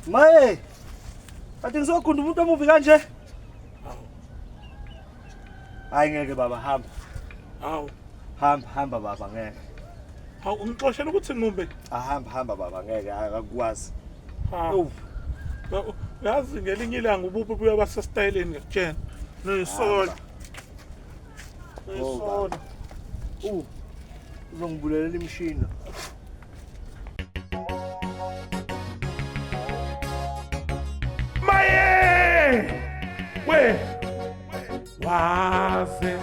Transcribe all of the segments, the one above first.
Maye. Athi ngizokhunda umuntu omuvi kanje. Hayi ngeke baba hamba. Hawu. Hamba baba ngeke. Hawu ungixoshela ukuthi ngumbe. Hamba baba ngeke akakwazi. Hawu. Yazi ngelinye ilanga ubuphi buyaba sestyleni ngikutshela. Noyisola. Noyisola. Uzongibulelela imishini. Maye! We! Waze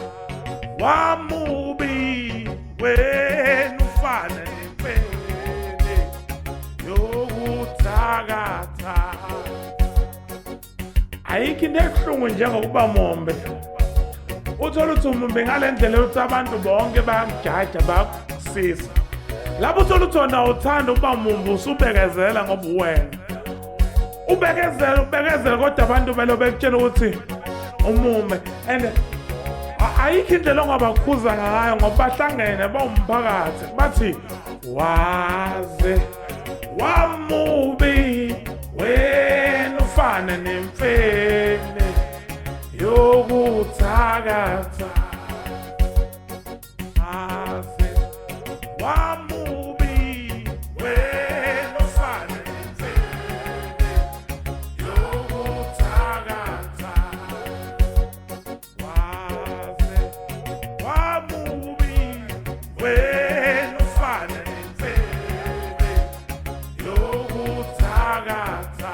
wamubi wena ufana nempele yokuthakatha. Ayikho into ebuhlungu njengokuba mombe. Uthola ukuthi umumbe ngale ndlela ukuthi abantu bonke bayakujaja bayakusisa. Lapho uthola ukuthi wona uthanda ukuba mumbe usubekezela ngoba uwena. Ubekezela kodwa abantu belo bekutshela ukuthi umume and ayikho indlela ongabakhuza ngayo ngoba bahlangene bawumphakathi bathi waze wamubi wena ufana nemfene yokuthakatha. Waze wamubi wena ufana nemfene yokuthakatha. Waze wamubi wena ufana nemfene yokuthakatha.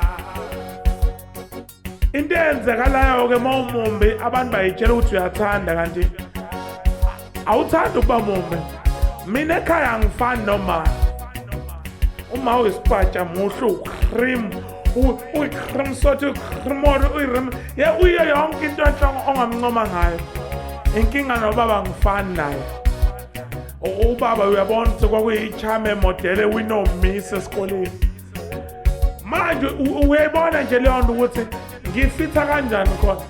Into eyenzekalayo ke mawumumbi abantu bayitshela ukuthi uyathanda kanti awuthanda ukuba mumbi. Mina ekhaya angifani noma uma uyisipatsha muhle ucream ucream sothi ucream uyirem ye uyo yonke into enhloko ongamncoma ngayo. Inkinga nobaba ngifani naye. Ubaba uyabona ukuthi kwakuyichame model ewinomiss esikoleni. Manje uyayibona nje leyo nto ukuthi ngifitha kanjani khona.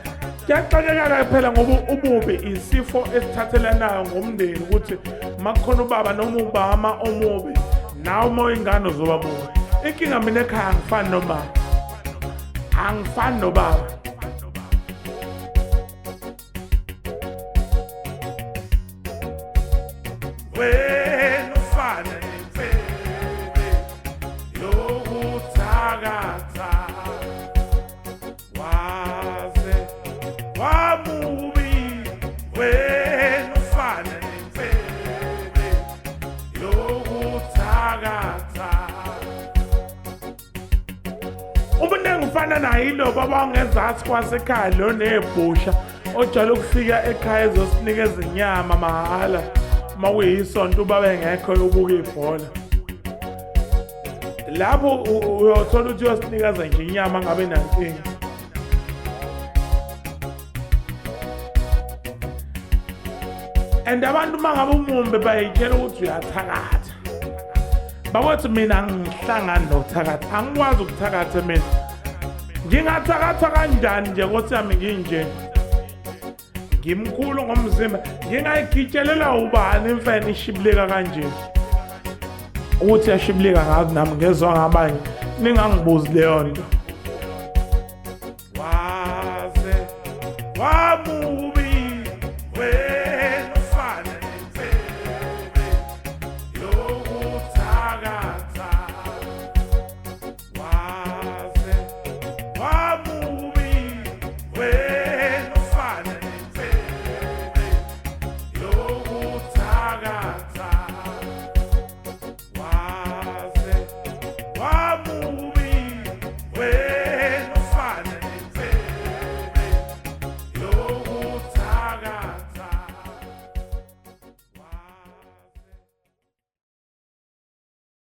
Kuyaxakeka phela ngoba ububi isifo esithathelanayo ngomndeni ukuthi makukhona ubaba noma umama omubi nawe uma uyingane uzoba mubi. Inkinga mina ekhaya angifani noma angifani nobaba. Wena ufana nemfene yokuthakatha. Waze wamubi wena ufana nemfene yokuthakatha. Umuntu engifana naye yilo baba ongezansi kwasekhaya lo nebhusha ojala ukufika ekhaya ezosinikeza inyama mahala mawuyisonto ubaba engekho yobuka ibhola. Lapho uyothola ukuthi uyosinikeza nje inyama ngabe nankinga. And abantu mangabe umumbe bayitshela ukuthi uyathakatha. Babathi mina ngihlangana nokuthakatha. Angikwazi ukuthakatha mina. Ngingathakatha kanjani nje ukuthi yami nginje. Ngimkhulu ngomzimba. Ngingayigitshelela ubani imfene ishibileka kanje. Ukuthi yashibileka ngazi nami ngezwe ngabanye. Ningangibuzi leyo nto. Waze wamu